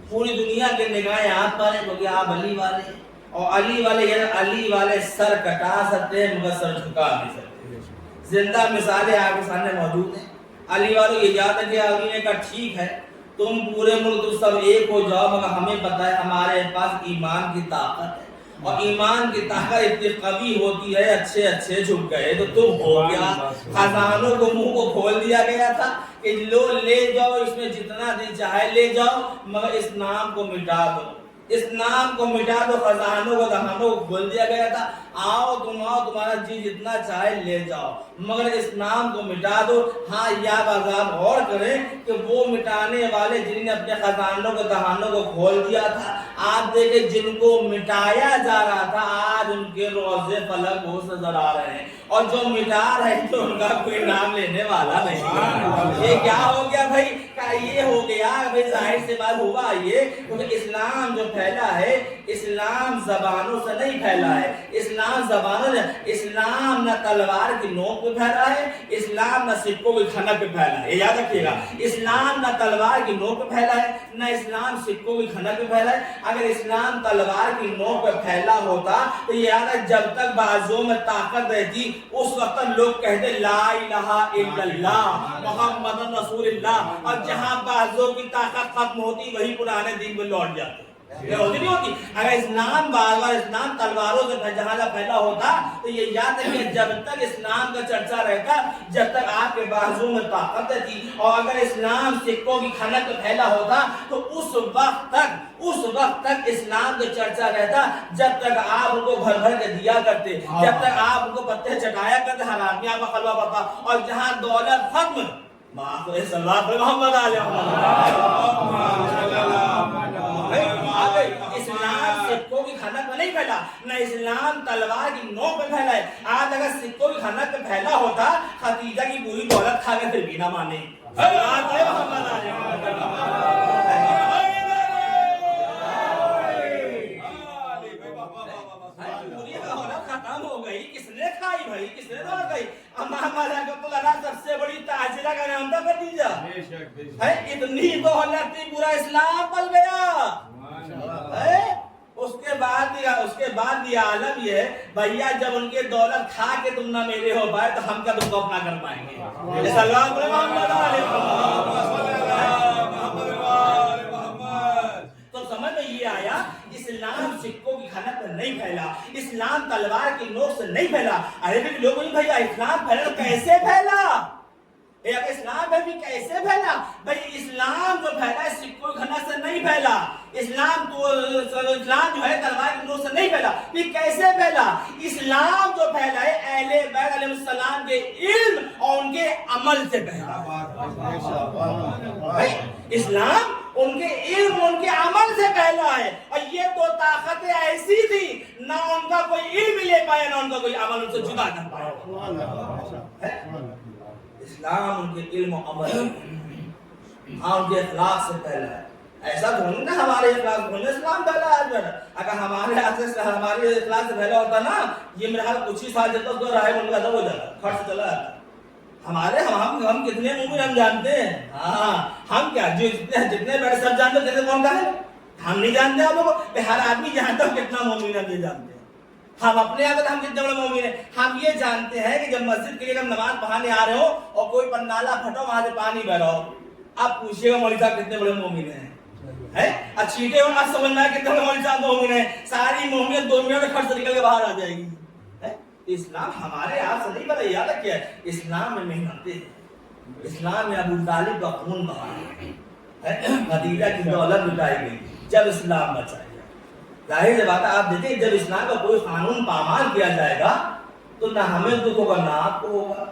پوری دنیا کے نگاہیں آپ پر ہیں کیونکہ آپ علی والے ہیں اور علی والے یعنی علی والے سر کٹا سکتے ہیں مگر سر جھکا نہیں سکتے زندہ مثالیں آپ کے سامنے موجود ہیں علی والوں یہ یاد ہے کہ علی نے کہا ٹھیک ہے تم پورے ملک تو سب ایک ہو جاؤ مگر ہمیں پتہ ہے ہمارے پاس ایمان کی طاقت ہے اور ایمان کی طاقت اتنی قوی ہوتی ہے اچھے جھک گئے تو تم ہو گیا خزانوں کو منہ کو کھول دیا گیا تھا کہ لو لے جاؤ اس میں جتنا دن چاہے لے جاؤ مگر اس نام کو مٹا دو اس نام کو مٹا دو خزانوں کو دہانوں کو کھول دیا گیا تھا آؤ تمہارا جی جتنا چاہے لے جاؤ مگر اس نام کو مٹا دو ہاں یا بازاب غور کریں کہ وہ مٹانے والے جن نے اپنے خزانوں کو دہانوں کو کھول دیا تھا آپ دیکھیں جن کو مٹایا جا رہا تھا آج ان کے روزے فلک وہ نظر آ رہے ہیں اور جو مٹا رہے ہیں تو ان کا کوئی نام لینے والا نہیں یہ کیا ہو گیا بھائی یہ ہو گیا بھائی ظاہر سے بات ہوا یہ کیونکہ اسلام جو پھیلا ہے اسلام زبانوں سے نہیں پھیلا ہے اسلام زبانوں اسلام نہ تلوار کی نوک پہ پھیلا ہے اسلام نہ سکوں کی کھنک پہ پھیلا ہے یہ یاد رکھیے گا اسلام نہ تلوار کی نوک پہ پھیلا ہے نہ اسلام سکوں کی کھنک پہ پھیلا ہے اگر اسلام تلوار کی نوک پہ پھیلا ہوتا تو یہ یاد ہے جب تک بازوں میں طاقت رہتی اس وقت لوگ کہتے لا الہ الا اللہ محمد رسول اللہ اور جہاں بازوں کی طاقت ختم ہوتی وہی پرانے دین میں لوٹ جاتے یہ ہوتی نہیں ہوتی. اگر اسلام بار بار اسلام تلواروں سے جہاں جہاں پھیلا ہوتا تو یہ یاد ہے کہ جب تک اسلام کا چرچا رہتا, جب تک آپ کے بازو میں طاقت تھی, اور اگر اسلام سکوں کی کھنک پہ پھیلا ہوتا تو اس وقت تک اسلام کا چرچا رہتا, جب تک آپ ان کو بھر بھر کے دیا کرتے, جب تک آپ ان کو پتے چٹایا کرتے, ہر آدمی آپ کا خلوہ پڑتا. اور جہاں دولت ختم, محمد اسلام سکوں کی کھنک میں نہیں پھیلا, نہ اسلام تلوار کی نوک پہ پھیلا ہے. آج اگر سکوں کی کھنک پہ پھیلا ہوتا, خدیجہ کی پوری دولت کھا کے پھر بھی نہ مانے. ختم ہو گئی, کس نے کھائی بھائی, کس نے دوڑ گئی. سب سے بڑی تاجرہ کا نام تھا خدیجہ. اتنی دولت تھی, پورا اسلام پل گیا. اس کے بعد یہ عالم یہ ہے بھیا, جب ان کے دولت کھا کے تم نہ میرے ہو پائے تو ہم کیا تم کو اپنا کر پائیں گے. تو سمجھ میں یہ آیا, اسلام سکوں کی کھنک میں نہیں پھیلا, اسلام تلوار کی نوک سے نہیں پھیلا. ارے بھی لوگوں نے بھیا اسلام پھیلا تو کیسے پھیلا, اسلام بھی کیسے پھیلا بھائی. اسلام جو پھیلا ہے سکوں کی کھنک سے نہیں پھیلا, اسلام جو ہے تلوار کی نوک سے نہیں پھیلا. یہ کیسے پھیلا؟ اسلام جو پھیلا ہے اہل بیت علیہ السلام کے علم اور ان کے عمل سے پھیلا. اسلام ان کے علم ان کے عمل سے پھیلا ہے, اور یہ دو طاقتیں ایسی تھی, نہ ان کا کوئی علم لے پایا نہ ان کا کوئی عمل ان سے جدا کر پایا. اسلام ان کے علم و عمل, ہاں ان کے اخلاق سے پھیلا ہے. ایسا تھوڑی نا ہمارے اخلاق سے اسلام پھیلا ہے. اگر ہمارے اخلاق سے پھیلا ہوتا نا, یہ میرا حال کچھ ہی سال جاتا تو رائے ان کا ادب ہو جاتا, خرچ چلا جاتا. ہم کتنے مومن ہم جانتے ہیں. ہاں ہم کیا جو جتنے بڑے سب جانتے ہیں, کتنے کون کا ہے ہم نہیں جانتے. آپ لوگ ہر آدمی جانتا ہوں کتنا مومن ہے, یہ جانتے ہیں. ہم اپنے آپ ہم کتنے بڑے مومن ہیں. ہم یہ جانتے ہیں کہ جب مسجد کے لیے ہم نماز پڑھانے آ رہے ہو اور کوئی پنڈالا پھٹو وہاں سے پانی بہ رہا ہو, آپ پوچھیے گا مولوی صاحب کتنے بڑے مومن ہیں. چھیٹے ہو آپ سمجھ میں کتنے بڑے مولوی صاحب مومن ہیں. ساری مومنیت 2 منٹ میں خرچ نکل کے باہر آ جائے گی. اسلام ہمارے آپ سے نہیں پتا, یاد رکھیے اسلام میں محنتیں, اسلام میں ابو طالب کا خون بہایا, خدیجہ کی دولت لٹائی گئی جب اسلام بچا گیا. ظاہر سی بات ہے, آپ دیکھیں جب اسلام کا کوئی قانون پامال کیا جائے گا تو نہ ہمیں دکھ ہوگا نہ آپ کو ہوگا.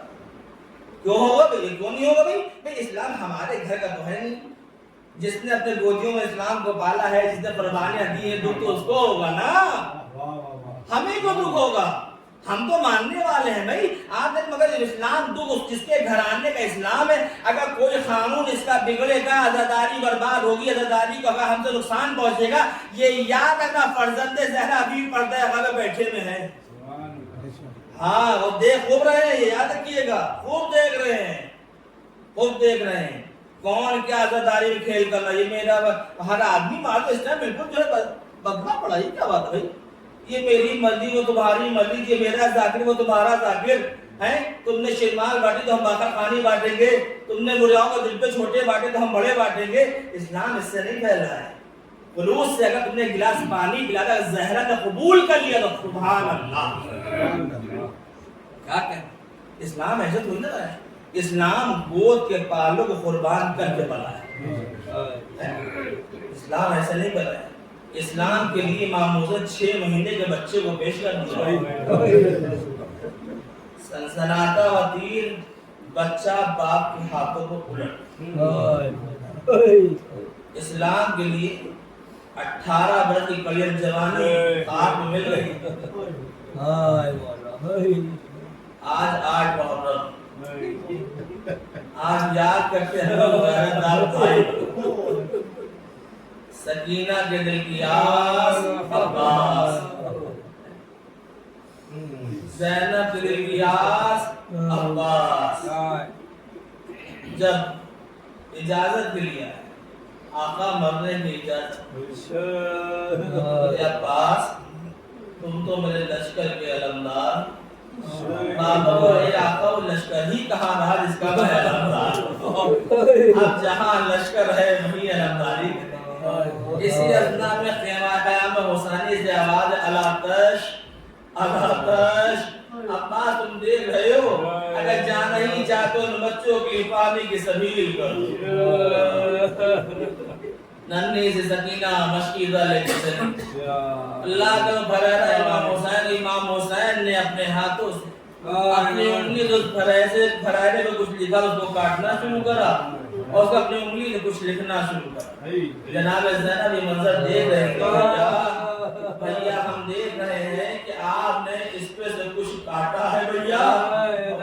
کیوں ہوگا بھائی, کیوں نہیں ہوگا بھائی. اسلام ہمارے گھر کا تو ہے نہیں. جس نے اپنے گودیوں میں اسلام کو پالا ہے, جس نے قربانیاں دی ہیں, دکھ تو اس کو ہوگا نا, ہمیں کو دکھ ہوگا. ہم تو ماننے والے ہیں بھائی. آپ نے مگر اسلام دکھ جس کے گھرانے کا اسلام ہے, اگر کوئی قانون اس کا بگڑے گا, عزاداری برباد ہوگی, عزاداری کو اگر ہم سے نقصان پہنچے گا, یہ یاد رکھنا فرزند زہرا ابھی پردہ ہمارے بیٹھے میں ہے. ہاں وہ دیکھ خوب رہے ہیں, یہ یاد رکھیے گا, خوب دیکھ رہے ہیں, خوب دیکھ رہے ہیں کون کیا عزاداری میں کھیل کر رہا ہے. یہ میرا ہر آدمی مار تو اس ٹائم بالکل جو ہے بدلا پڑا. یہ کیا بات ہے بھائی, یہ میری مرضی وہ تمہاری مرضی, یہ میرا ذاکر وہ تمہارا ذاکر ہے. تم نے شرمال بانٹی تو ہم باقر خانی بانٹیں گے, تم نے مریاؤں کو دل پہ چھوٹے بانٹے تو ہم بڑے بانٹیں گے. اسلام اس سے نہیں پھیلا ہے. خلوص سے اگر تم نے گلاس پانی پلایا, زہرا نے قبول کر لیا تو سبحان اللہ. کیا کہتے اسلام ایسے تھوڑی نہ ہے. اسلام گود کے پالوں کو قربان کر کے بنا ہے. اسلام ایسا نہیں بنا ہے. اسلام کے لیے معمولاً 6 مہینے کے بچے کو پیش کر دیا. سنسناتا و تیر بچہ باپ کے ہاتھوں کو الٹ. اسلام کے لیے 18 برس کی کلیئر جوانی آپ میں مل رہی. آج 8 محرم, آج یاد کرتے ہیں سکینہ کے دل کی آس عباس, زینب کے دل کی آس عباس. جب اجازت کے لیے آقا مرنے کی اجازت, عباس تم تو میرے لشکر کے علمدار, بابا کو اے آقا وہ لشکر ہی کہاں رہا جس کا میں علمدار. اب جہاں لشکر ہے وہی علمداری. اسی اثنا میں خیمہ قیام حسینی سے آواز الاتش الاتش ابا تم دیکھ رہے ہو اگر جانا ہی چاہتے ہو بچوں کی پانی کی سبیل کرو ننھی سے سکینہ مشکیزہ لے کے چلی اللہ کا بھرا امام حسین نے اپنے ہاتھوں سے اپنی انگلی تو پھرائے میں کچھ لکھا اس کو کاٹنا شروع کرا اور اس کو اپنی انگلی سے کچھ لکھنا شروع کرا جناب زینب یہ منظر دیکھ رہے ہیں بھیا ہم دیکھ رہے ہیں کہ آپ نے اس پہ سے کچھ کاٹا ہے بھیا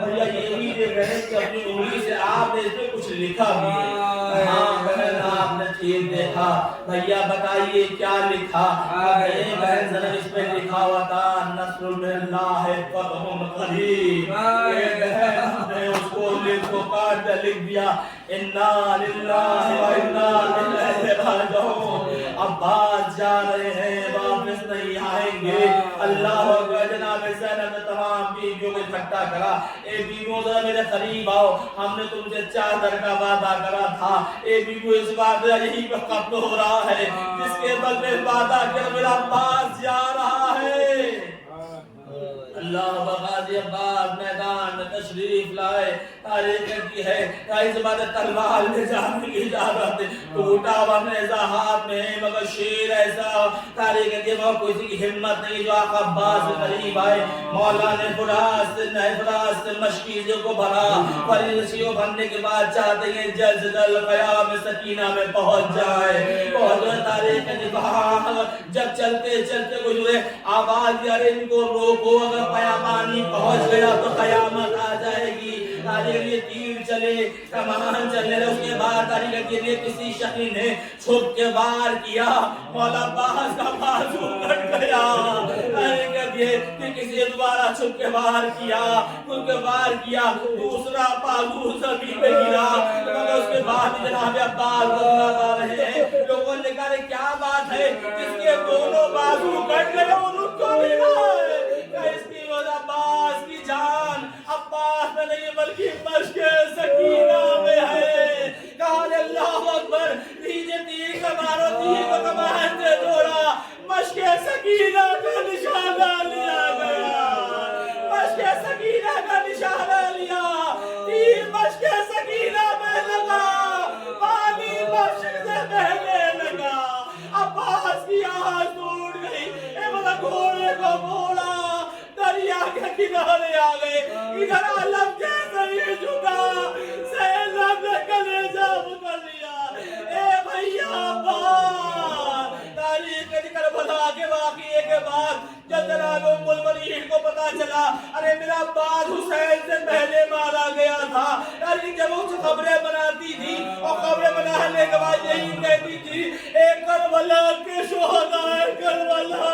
یہ بھی دیکھ رہے ہیں کہ اپنی انگلی سے آپ نے اس پہ کچھ لکھا بھی ہے ہاں بہن آپ نے ٹھیک دیکھا بھیا بتائیے کیا لکھا بہن زینب اس پہ لکھا ہوا تھا نصر من اللہ فتح قریب بہن نے اس کو لکھ کو کاٹ کر لکھ دیا انا للہ و انا الیہ راجعون عباس جا رہے ہیں واپس نہیں آئیں گے اللہ اکبر جناب زینب نے تمام بیویوں کو اکٹھا کرا اے بیویوں ذرا میرے قریب آؤ ہم نے تم سے چادر کا وعدہ کرا تھا اے بیویوں اس بات یہی پہ قتل ہو رہا ہے جس کے بدلے وعدہ کر میرا عباس جا رہا ہے اللہ غازی عباس میدان میں تشریف لائے تاریخ کی ہے اس بات تلوار لے جانے کی اجازت ٹوٹا ہوا نیزہ ہاتھ میں ہے مگر شیر ایسا تاریخ کی وہ کسی کی ہمت نہیں جو آقا عباس کے قریب آئے مولا نے فراس سے مشکیزوں کو بھرا فرشتوں بھرنے کے بعد چاہتے ہیں جلد سے جلد قیام سکینہ میں پہنچ جائے پہنچ تاریخ کی جب چلتے چلتے گزرے آواز یار ان کو روکو اگر پیامانی پہنچ گیا تو قیامت آ جائے گی تاریخ یہ تیر چلے کمان چلنے رہے اس کے بعد تاریخ کے لیے کسی شخص نے چھپ کے وار کیا مولا عباس کا بازو کٹ گیا تاریخ یہ کہ کسی دوبارہ چھپ کے وار کیا ان کے وار کیا دوسرا بازو زمین پہ گرا مگر اس کے بعد جناب عباس بدلا پا رہے ہیں لوگوں نے کہا کیا بات ہے جس کے دونوں بازو کٹ گئے اور ان کو بھی نہ اس کی وجہ عباس کی جان عباس میں نہیں بلکہ مشق سکینہ میں ہے کہا اللہ اکبر نیچے تیر کا مارو تیر کو کمان سے جوڑا مشق سکینہ کا نشانہ لیا گیا مشق سکینہ کا نشانہ لیا تیر مشق سکینہ میں لگا پانی مشق سے بہنے لگا عباس کی آنکھ ٹوٹ گئی اے بلا گھوڑے کو موڑا دریا کے کنارے آ گئے ادھر عالم جیسے ہی جھکا سیلاب نے کلیجہ بکر لیا اے بھیا عباس تاریخ کے کربلا کے واقعے کے بعد جب جناب ام المؤمنین کو پتا چلا ارے میرا عباس حسین سے پہلے مارا گیا تھا تاریخ جب وہ خبریں بناتی تھی اور خبریں بنانے کے بعد یہی کہتی تھی اے کربلا کے شہداء کربلا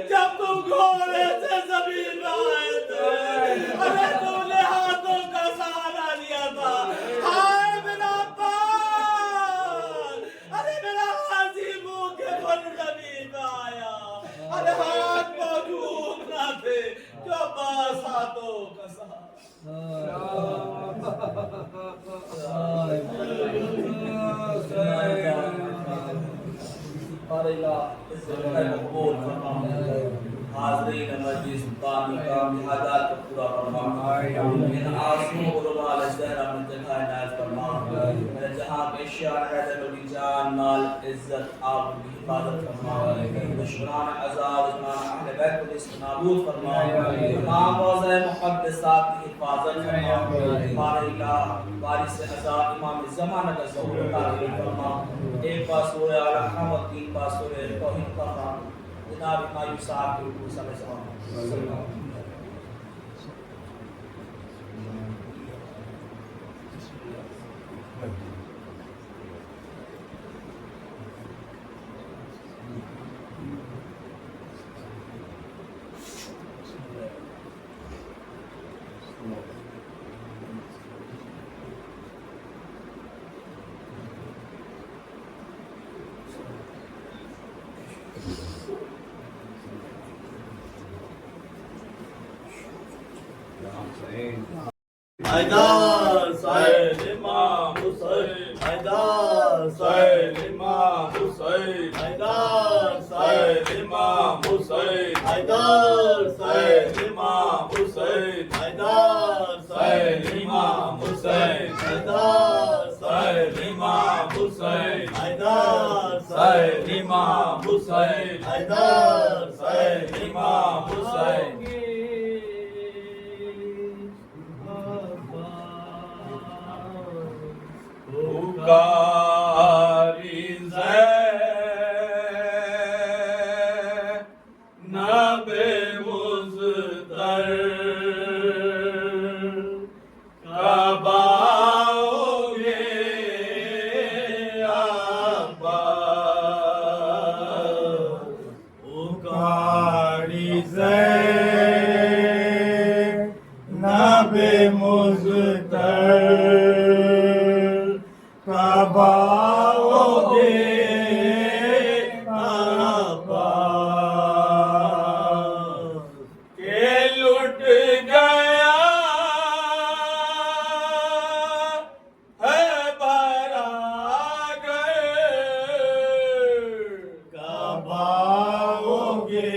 جب تم گھوڑے سے زمین میں آئے تھے ارے تم نے ہاتھوں کا سہارا لیا تھا ہائے میرا عباس ارے میرا غازی منہ کے بن زمین میں آیا ارے ہاتھ موجود نہ تھے جو عباس ہاتھوں کا سہارا حاضرین مجلس سلطان اکرام حاجات کو پورا فرما ان آنسو و روال زہرا منتقہ عنایت فرما جہاں پہ شان حیدر علی جان مال عزت آپ کی حفاظت فرما دشمنان عذاب دشمنان اہل بیت کو اس نابود فرما امام روضہ مقدسات کی حفاظت فرما بار الہ وارث عزا امام زمانہ کا ظہور تعلیم فرما ایک پاس سورہ الرحمن و تین پاس سورہ توحید فرما جناب امام صاحب کے اوپر صلی اللہ علیہ وسلم حیدر سید امام حسین حیدر سید امام حسین حیدر حسین امام حسین حیدر حسین امام حسین حیدر حسین امام حسین حیدر حسین امام حسین حیدر حسین امام حسین پکاری زینب مضطر کب آؤگے عباس پکاری زینب مضطر کب آؤگے عباس کہ لٹ گیا ہے برا گئے کب آؤگے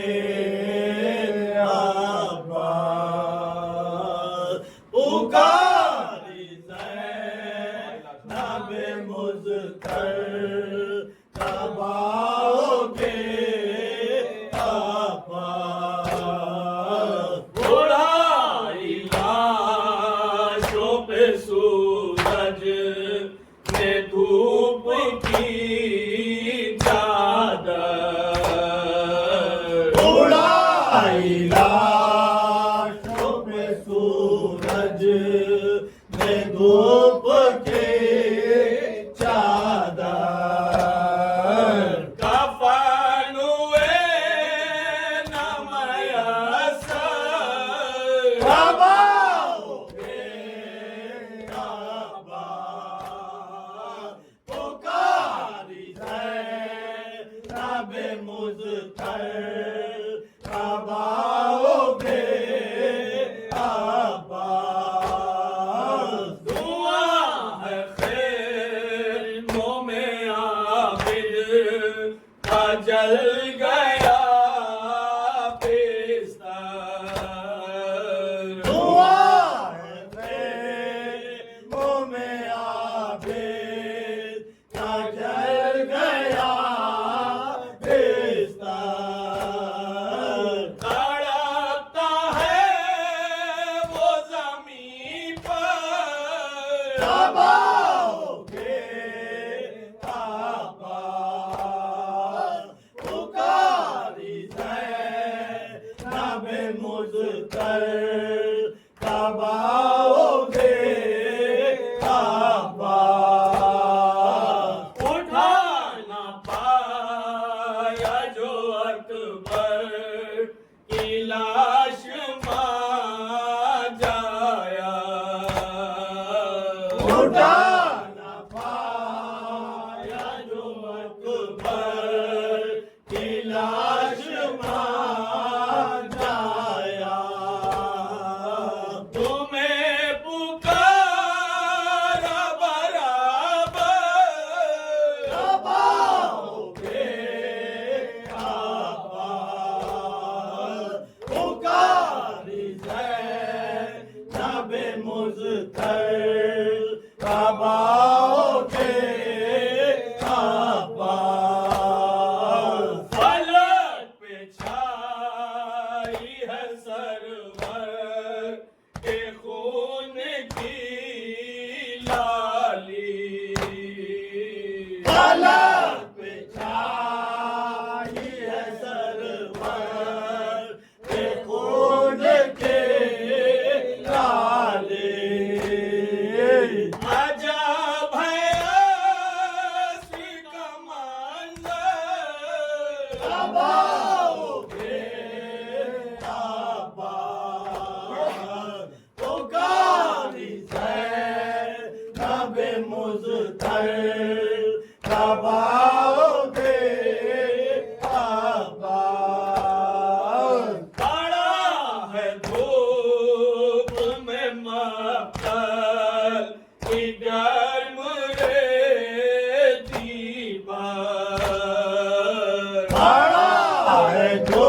عباس پکاری زینب مضطر کب آؤگے عباس بڑھائی لاشوں پہ سورج نے دھوپ کی چادر اڑائی لاشوں پہ سورج نے دھوپ کے چادر کفن ہوئے نہ میسر کب آؤگے عباس پکاری زینب مضطر کب آؤگے عباس دعا ہے خیموں میں عابد کا جل گیا بستر دعا ہے خیموں میں عابد کا جل گیا بستر تڑپتا ہے وہ زمین پر کب آؤگے عباس پکاری زینب مضطر کب آؤگے عباس اٹھا نہ پایا جو اکبر کی لاش ماں جایا اٹھا نہ پایا جو اکبر کی لاش ماں جایا تمہیں پکارا برابر کب آؤگے عباس پکاری زینب مضطر کب آؤگے عباس فلک پہ چھائی ہے سرور کے خون کی لالی فلک پہ چھائی ہے سرور کے خون کے لالے عجب ہے ایسی کا منظر کب آؤگے عباس پکاری زینب مضطر کب آؤگے عباس پڑا ہے دھوپ میں مقتل کی گرم ریتی پر پڑا ہے جو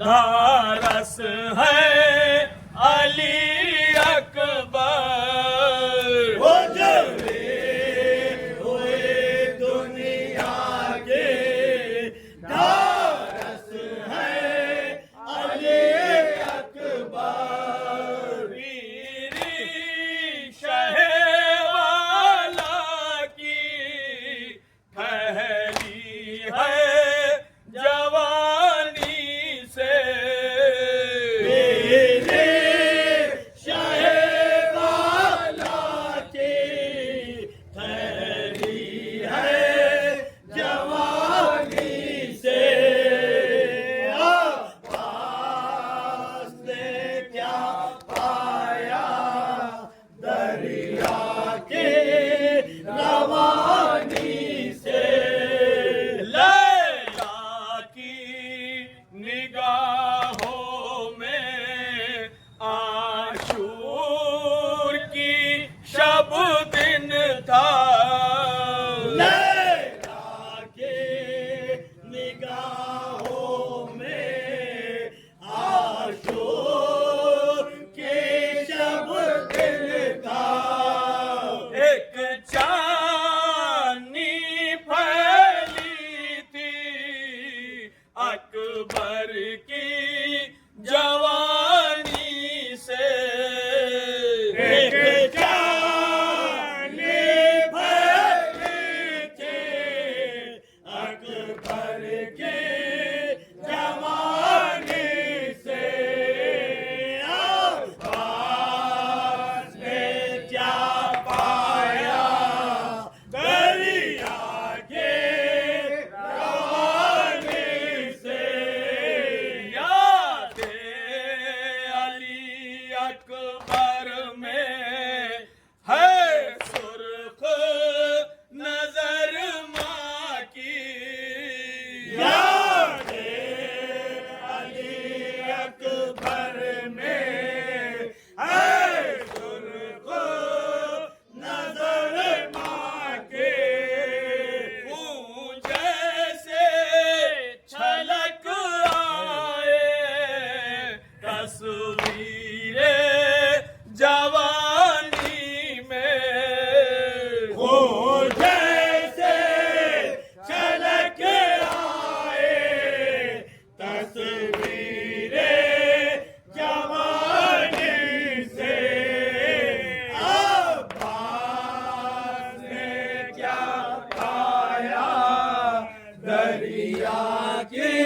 دارس ہے علی اکبر وہ جلے ہوئے دنیا کے دارس ہے علی اکبر پیری شہ والا کی پھیلی ہے جوانی سے میرے شاہ والا کی پھیلی ہے جوانی سے عباس نے کیا پایا دریا کے روانی سے لیلا کی نگاہوں میں عاشور کی شب دن تھا لیلا کے نگاہوں میں عاشور کے شب دن تھا ایک چاندنی پھیلی تھی اکبر کی جوانی سے ایک چاندنی پھیلی تھی اکبر کی جوانی سے عباس نے کیا پایا دریا کے روانی سے یاد علی اکبر میں ہے سرخ نظر ماں کی یاد علی اکبر میں ہے سرخ نظر ماں کے خون جیسے چھلک آئے تصویر جوانی میں وہ جیسے چھلک آئے تصویر جوانی سے عباس نے کیا پایا دریا کے